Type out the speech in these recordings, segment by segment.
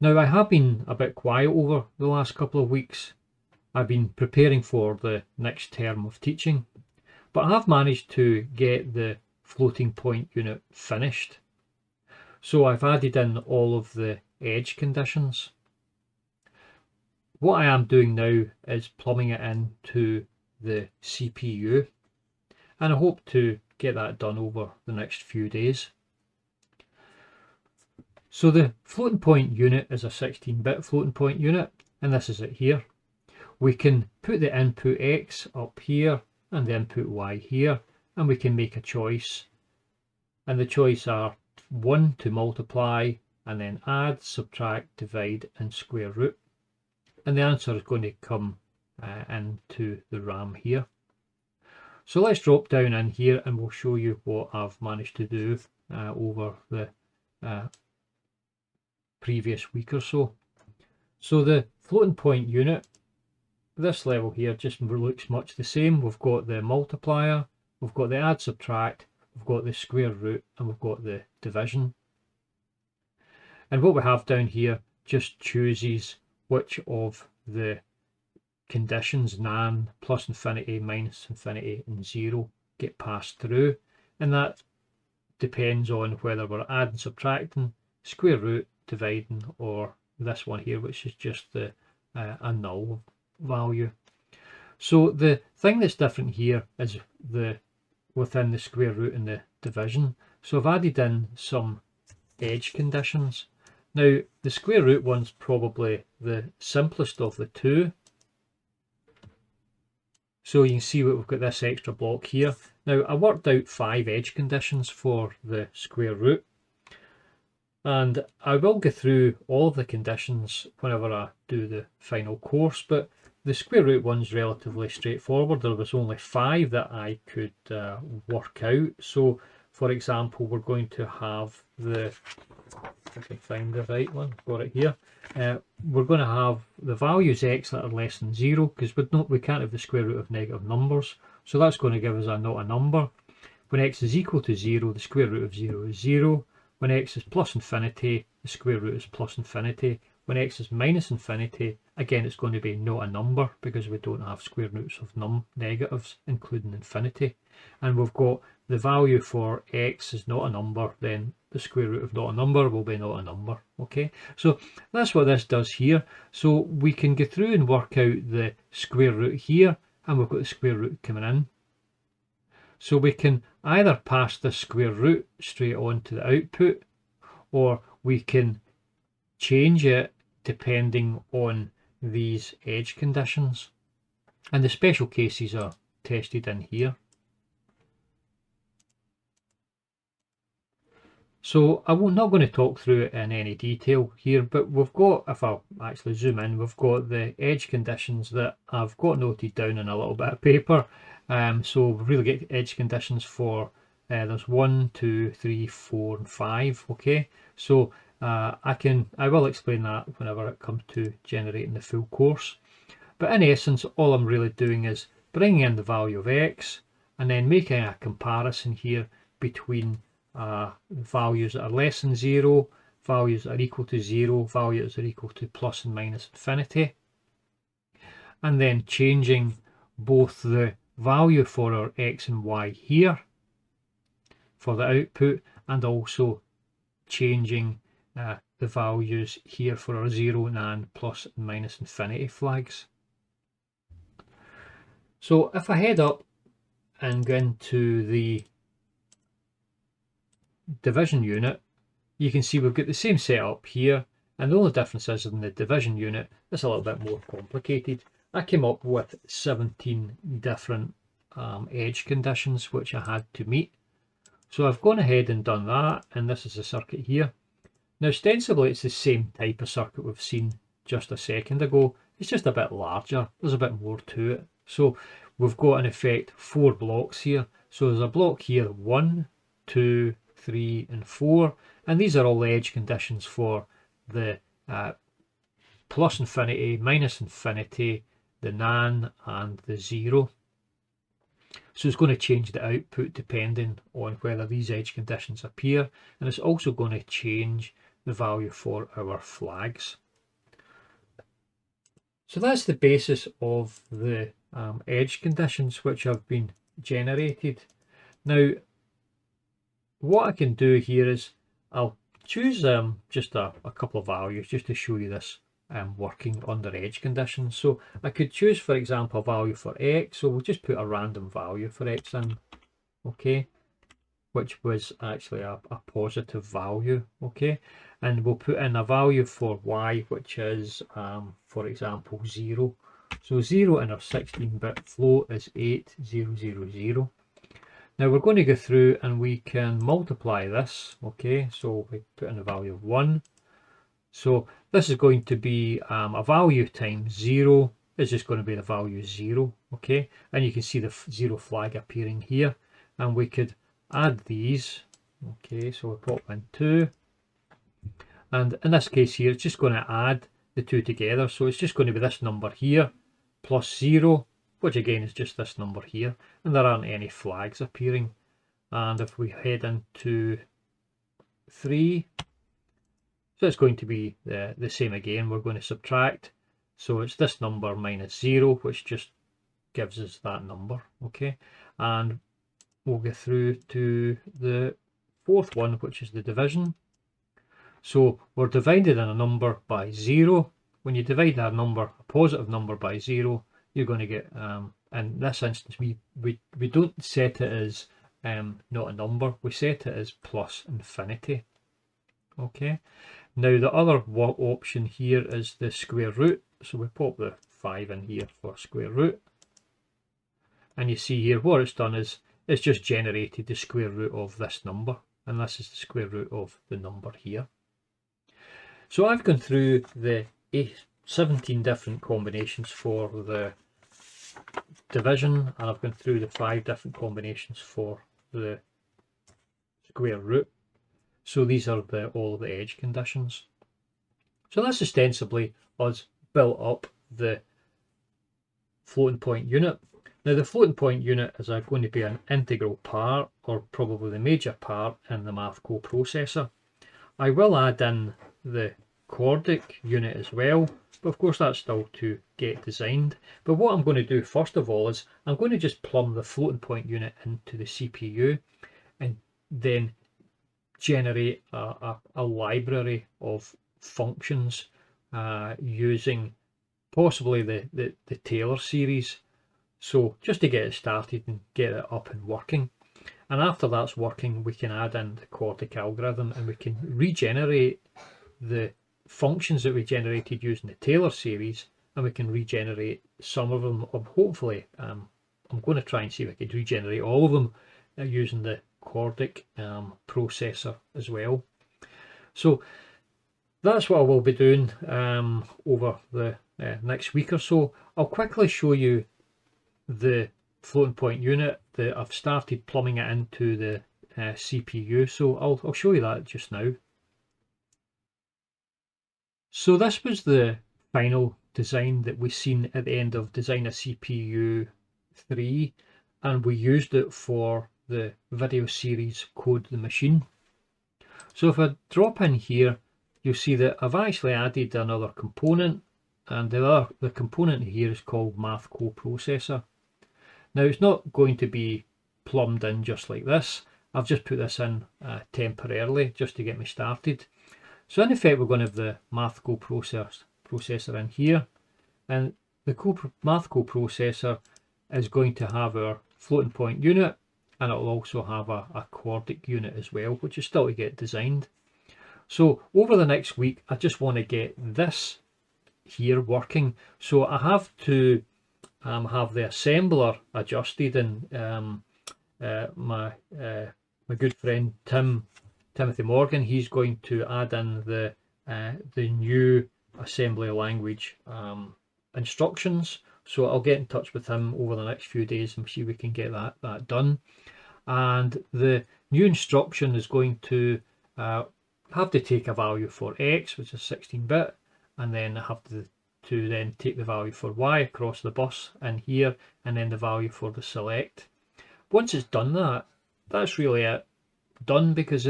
Now I have been a bit quiet over the last couple of weeks. I've been preparing for the next term of teaching, but I have managed to get the floating point unit finished. So I've added in all of the edge conditions. What I am doing now is plumbing it into the CPU, and I hope to get that done over the next few days. So the floating point unit is a 16-bit floating point unit, and this is it here. We can put the input X up here and the input Y here, and we can make a choice. And the choice are 1 to multiply, and then add, subtract, divide, and square root. And the answer is going to come into the RAM here. So let's drop down in here and we'll show you what I've managed to do over the previous week or so. So the floating point unit, this level here just looks much the same. We've got the multiplier, we've got the add, subtract, we've got the square root, and we've got the division. And what we have down here just chooses which of the conditions, nan, plus infinity, minus infinity, and 0, get passed through. And that depends on whether we're adding, subtracting, square root, dividing, or this one here, which is just the a null value. So the thing that's different here is within the square root and the division. So I've added in some edge conditions. Now the square root one's probably the simplest of the two. So you can see we've got this extra block here. Now I worked out 5 edge conditions for the square root, and I will go through all of the conditions whenever I do the final course, but the square root one's relatively straightforward. There was only 5 that I could work out. So for example, we're going to have the, if I can find the right one, got it here. We're going to have the values x that are less than 0, because we can't have the square root of negative numbers. So that's going to give us not a number. When x is equal to 0, the square root of 0 is 0. When x is plus infinity, the square root is plus infinity. When x is minus infinity, again it's going to be not a number because we don't have square roots of negatives, including infinity. And we've got the value for x is not a number, then the square root of not a number will be not a number. Okay, so that's what this does here. So we can go through and work out the square root here, and we've got the square root coming in. So we can either pass the square root straight on to the output, or we can change it depending on these edge conditions. And the special cases are tested in here. So I'm not going to talk through it in any detail here, but we've got, if I actually zoom in, we've got the edge conditions that I've got noted down in a little bit of paper. So we really get edge conditions for, there's 1, 2, 3, 4, and 5. Okay, so I will explain that whenever it comes to generating the full course. But in essence, all I'm really doing is bringing in the value of x and then making a comparison here between values that are less than 0, values that are equal to 0, values that are equal to plus and minus infinity, and then changing both the value for our x and y here for the output, and also changing the values here for our 0, nan, plus and minus infinity flags. So if I head up and go into the division unit, you can see we've got the same setup here, and the only difference is in the division unit it's a little bit more complicated. I came up with 17 different edge conditions which I had to meet. So I've gone ahead and done that, and this is the circuit here. Now ostensibly it's the same type of circuit we've seen just a second ago, it's just a bit larger, there's a bit more to it. So we've got in effect 4 blocks here. So there's a block here, 1, 2, 3, and 4, and these are all the edge conditions for the plus infinity, minus infinity, the nan, and the 0. So it's going to change the output depending on whether these edge conditions appear, and it's also going to change the value for our flags. So that's the basis of the edge conditions which have been generated. Now what I can do here is I'll choose just a couple of values just to show you this working under edge conditions. So I could choose, for example, a value for x, so we'll just put a random value for x in, okay, which was actually a positive value, okay, and we'll put in a value for y which is for example 0. So 0 in our 16-bit float is 8000. Now we're going to go through and we can multiply this, okay, so we put in a value of 1. So this is going to be a value times 0 is just going to be the value 0, okay, and you can see the 0 flag appearing here, and we could add these, okay, so we pop in 2, and in this case here it's just going to add the two together, so it's just going to be this number here plus 0, which again is just this number here, and there aren't any flags appearing. And if we head into 3, so it's going to be the same again. We're going to subtract, so it's this number minus 0, which just gives us that number, okay, and we'll go through to the fourth one, which is the division. So we're divided in a number by 0. When you divide a number, a positive number, by 0, you're going to get, in this instance, we don't set it as not a number, we set it as plus infinity, okay. Now the other option here is the square root, so we pop the 5 in here for square root, and you see here what it's done is it's just generated the square root of this number, and this is the square root of the number here. So I've gone through the 17 different combinations for the division, and I've gone through the 5 different combinations for the square root. So these are all the edge conditions. So that's ostensibly us built up the floating point unit. Now the floating point unit is going to be an integral part, or probably the major part, in the math coprocessor. I will add in the chordic unit as well, but of course that's still to get designed. But what I'm going to do first of all is I'm going to just plumb the floating point unit into the CPU and then generate a library of functions using possibly the Taylor series, so just to get it started and get it up and working. And after that's working, we can add in the chordic algorithm and we can regenerate the functions that we generated using the Taylor series, and we can regenerate some of them, or hopefully I'm going to try and see if I can regenerate all of them using the chordic processor as well. So that's what I will be doing over the next week or so. I'll quickly show you the floating point unit that I've started plumbing it into the CPU, so I'll show you that just now. So this was the final design that we seen at the end of Design a CPU 3, and we used it for the video series Code the Machine. So if I drop in here, you'll see that I've actually added another component, and the component here is called Math Coprocessor. Now it's not going to be plumbed in just like this. I've just put this in temporarily just to get me started. So in effect we're going to have the Math Coprocessor in here, and the Math Coprocessor is going to have our floating point unit, and it will also have a chordic unit as well, which is still to get designed. So over the next week I just want to get this here working, so I have to have the assembler adjusted, and my good friend Timothy Morgan, he's going to add in the new assembly language instructions. So I'll get in touch with him over the next few days and see if we can get that done. And the new instruction is going to have to take a value for x, which is 16-bit, and then have to then take the value for y across the bus in here, and then the value for the select. Once it's done that, that's really it. done because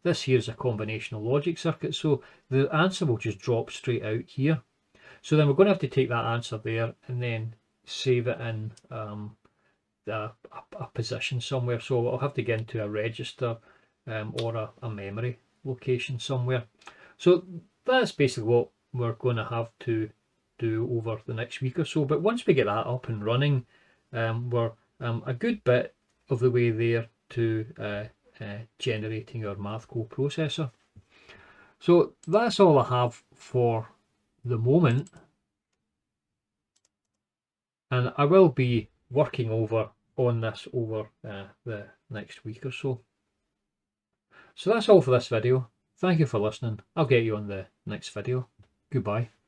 this here is a combinational logic circuit, so the answer will just drop straight out here. So then we're going to have to take that answer there and then save it in a position somewhere. So I'll have to get into a register or a memory location somewhere. So that's basically what we're going to have to do over the next week or so. But once we get that up and running, we're a good bit of the way there to generating our math coprocessor. So that's all I have for the moment, and I will be working on this over the next week or so. So that's all for this video. Thank you for listening. I'll get you on the next video. Goodbye.